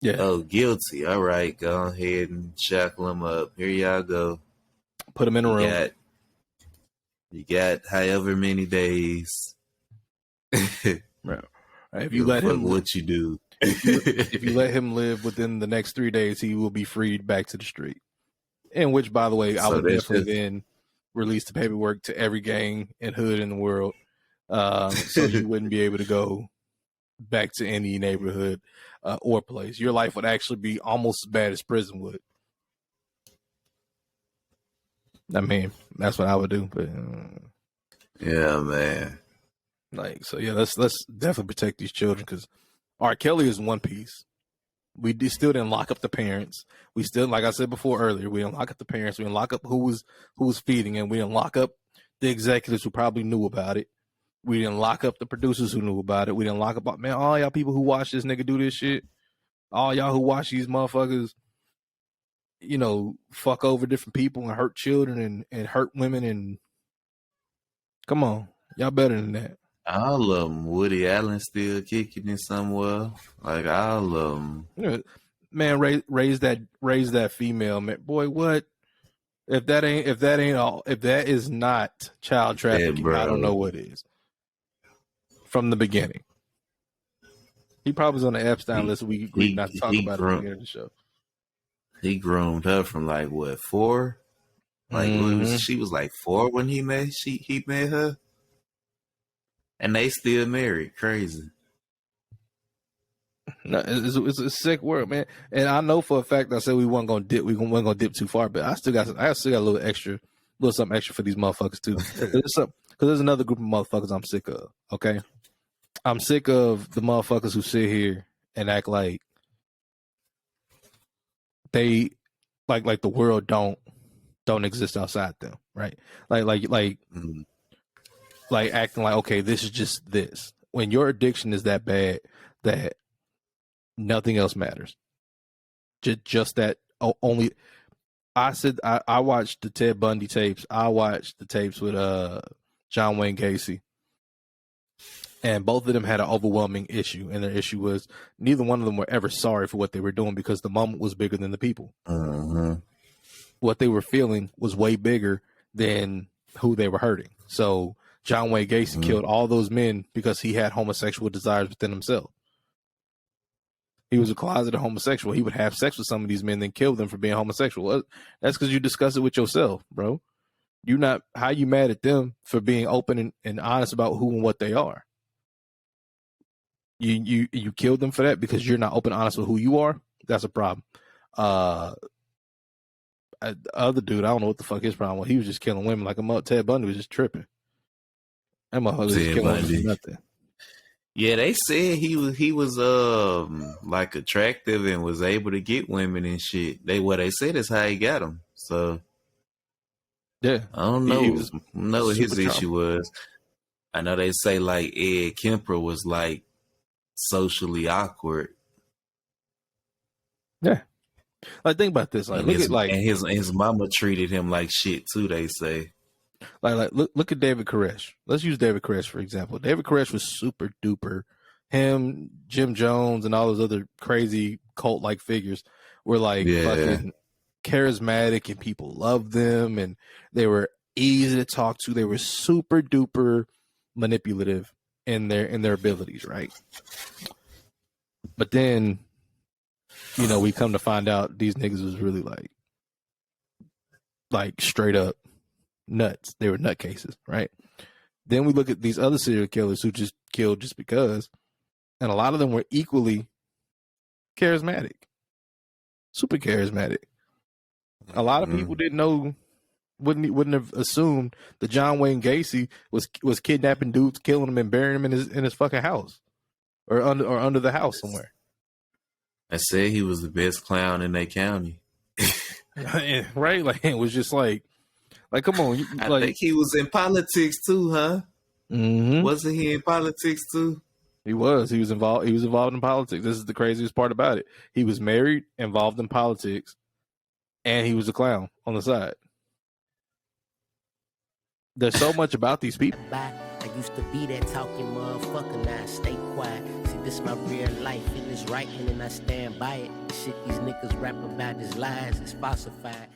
Yeah. Oh, guilty. All right, go ahead and shackle them up. Here y'all go. Put them in a room. You got however many days. Right. If you let him, what you do. if you let him live within the next 3 days, he will be freed back to the street. In which, by the way, I would definitely then release the paperwork to every gang and hood in the world, so you wouldn't be able to go back to any neighborhood or place. Your life would actually be almost as bad as prison would. I mean, that's what I would do. But yeah, man. Like, so yeah, let's definitely protect these children because R. Kelly is one piece. We still didn't lock up the parents. We still, like I said before earlier, we didn't lock up the parents. We didn't lock up who was feeding him. We didn't lock up the executives who probably knew about it. We didn't lock up the producers who knew about it. We didn't lock up, man, all y'all people who watch this nigga do this shit. All y'all who watch these motherfuckers, you know, fuck over different people and hurt children and hurt women. And come on, y'all better than that. All of them. Woody Allen still kicking it somewhere. Like all of them. You know, man, raise that female, man. Boy, what? If that is not child trafficking, I don't know what is. From the beginning, he probably was on the Epstein list. We agreed not to talk about it at the beginning of the show. He groomed her from like what, 4? Like she was like 4 when he met her, and they still married. Crazy. No, it's a sick word, man. And I know for a fact I said we weren't gonna dip. We weren't gonna dip too far, but I still got a little something extra for these motherfuckers too. Because there's another group of motherfuckers I'm sick of. Okay, I'm sick of the motherfuckers who sit here and act like they like the world don't exist outside them, right? Like acting like, okay, this is just this. When your addiction is that bad that nothing else matters. Just that only. I said I watched the Ted Bundy tapes. I watched the tapes with John Wayne Gacy, and both of them had an overwhelming issue. And their issue was neither one of them were ever sorry for what they were doing because the moment was bigger than the people. What they were feeling was way bigger than who they were hurting. So John Wayne Gacy killed all those men because he had homosexual desires within himself. He was a closeted homosexual. He would have sex with some of these men, then kill them for being homosexual. That's because you discuss it with yourself, bro. How you mad at them for being open and honest about who and what they are? You killed them for that because you're not open and honest with who you are? That's a problem. Other dude, I don't know what the fuck his problem was. He was just killing women like a Ted Bundy was just tripping. That motherfucker was just killing women for nothing. Yeah, they said he was like attractive and was able to get women and shit. What they said is how he got them. So yeah, I don't know what his issue was. I know they say like Ed Kemper was like socially awkward. Yeah, like think about this. Like and his mama treated him like shit too. They say. Like look at David Koresh. Let's use David Koresh for example. David Koresh was super duper. Him, Jim Jones, and all those other crazy cult like figures were like fucking charismatic, and people loved them, and they were easy to talk to. They were super duper manipulative in their abilities, right? But then, we come to find out these niggas was really like straight up nuts. They were nutcases, right? Then we look at these other serial killers who just killed just because, and a lot of them were equally charismatic, super charismatic. A lot of people didn't know wouldn't have assumed that John Wayne Gacy was kidnapping dudes, killing them, and burying them in his fucking house or under the house somewhere. I said he was the best clown in that county. Right? Like, it was just like come on. I think he was in politics too, huh? Mm-hmm. Wasn't he in politics too? He was involved. He was involved in politics. This is the craziest part about it. He was married, involved in politics, and he was a clown on the side. There's so much about these people. I used to be that talking motherfucker, now I stay quiet. See, this my real life, it is writing and I stand by it. The shit these niggas rap about is lies, it's falsified.